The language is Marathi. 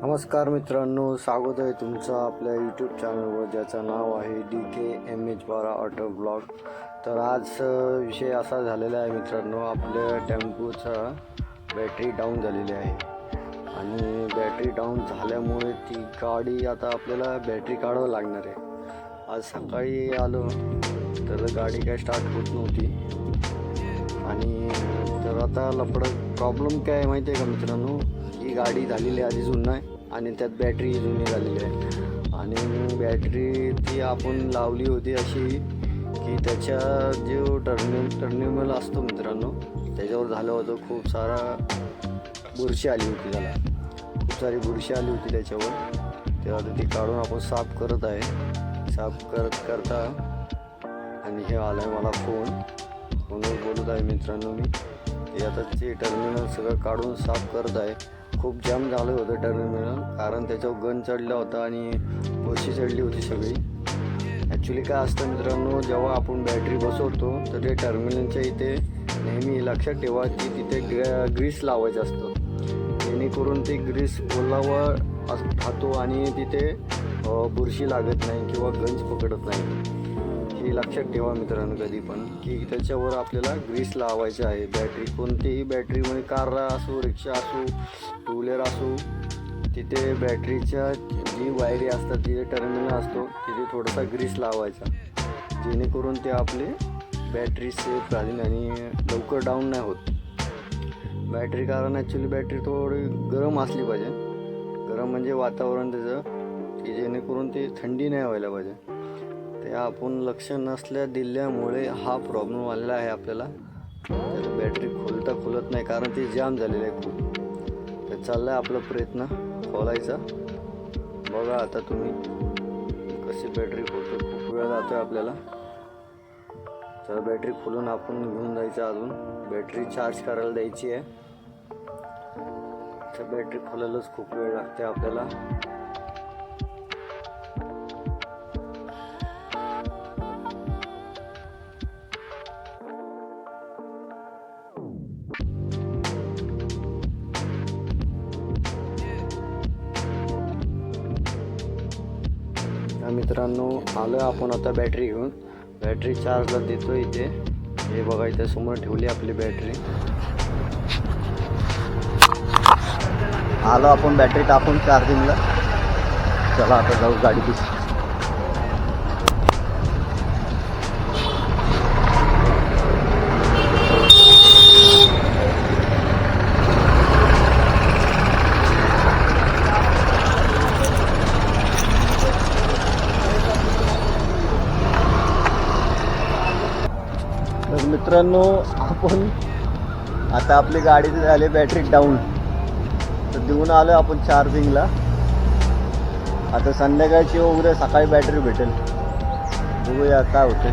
नमस्कार मित्रांनो, स्वागत आहे तुमचं आपल्या यूट्यूब चॅनलवर ज्याचं नाव आहे DKMH12 ऑटो ब्लॉग। तर आज विषय असा झालेला आहे मित्रांनो, आपल्या टेम्पोचा बॅटरी डाऊन झालेली आहे आणि बॅटरी डाऊन झाल्यामुळे ती गाडी आता आपल्याला बॅटरी काढावं लागणार आहे। आज सकाळी आलो तर गाडी काय स्टार्ट होत नव्हती आणि तर आता प्रॉब्लेम काय आहे माहिती आहे का मित्रांनो, ही गाडी झालेली आधी जुनी आहे आणि त्यात बॅटरी जुनी झालेली आहे आणि बॅटरी ती आपण लावली होती अशी की त्याच्या जो टर्मिनल असतो मित्रांनो त्याच्यावर झालं होतं खूप सारा बुरशी आली होती, त्याला खूप सारी बुरशी आली होती त्याच्यावर। तेव्हा ती काढून आपण साफ करत आहे, साफ करता आणि हे आलं आहे मला फोनवर बोलत आहे मित्रांनो मी। ते आता ते टर्मिनल सगळं काढून साफ करत आहे। खूप जाम झालं होतं टर्मिनल, कारण त्याच्यावर गन चढला होता आणि बुरशी चढली होती सगळी। ॲक्च्युली काय असतं मित्रांनो, जेव्हा आपण बॅटरी बसवतो तर ते टर्मिनलच्या इथे नेहमी लक्षात ठेवा की तिथे ग्रीस लावायचं असतं, जेणेकरून ते ग्रीस ओलावा राहतो आणि तिथे बुरशी लागत नाही किंवा गंज पकडत नाही। हे लक्षात ठेवा मित्रांनो कधी पण की त्याच्यावर आपल्याला ग्रीस लावायचं आहे। बॅटरी कोणतीही बॅटरी म्हणजे कार असो, रिक्षा असो, टू व्हीलर असो, तिथे बॅटरीच्या जी वायरी असतात तिथे टर्मिनल असतो तिथे थोडासा ग्रीस लावायचा, जेणेकरून ते आपले बॅटरी सेफ राहील आणि लवकर डाऊन नाही होत बॅटरी। कारण ॲक्च्युली बॅटरी थोडी गरम असली पाहिजे, गरम म्हणजे वातावरण त्याचं की जेणेकरून ते थंडी नाही व्हायला पाहिजे। ते आपण लक्ष नसल्या दिल्यामुळे हा प्रॉब्लेम आलेला आहे आपल्याला। त्याला बॅटरी खुलत नाही कारण ती जाम झालेली आहे खूप। तर चालला आहे आपला प्रयत्न खोलायचा। बघा आता तुम्ही कशी बॅटरी खोलतो, खूप वेळ जातो आहे आपल्याला। तर बॅटरी खोलून आपण घेऊन जायचं, अजून बॅटरी चार्ज करायला द्यायची आहे। तर बॅटरी खोलायलाच खूप वेळ लागते आपल्याला। मित्रांनो आलं आपण आता बॅटरी घेऊन, बॅटरी चार्जला देतो इथे। हे बघा इथे समोर ठेवली आपली बॅटरी। आलो आपण बॅटरी टाकून चार्जिंगला। चला आता जाऊ गाडी दिसली। तर मित्रांनो आपण आता आपली गाडी झाली बॅटरी डाऊन, तर देऊन आलो आपण चार्जिंगला। आता संध्याकाळची उद्या सकाळी बॅटरी भेटेल, बघूया काय होते।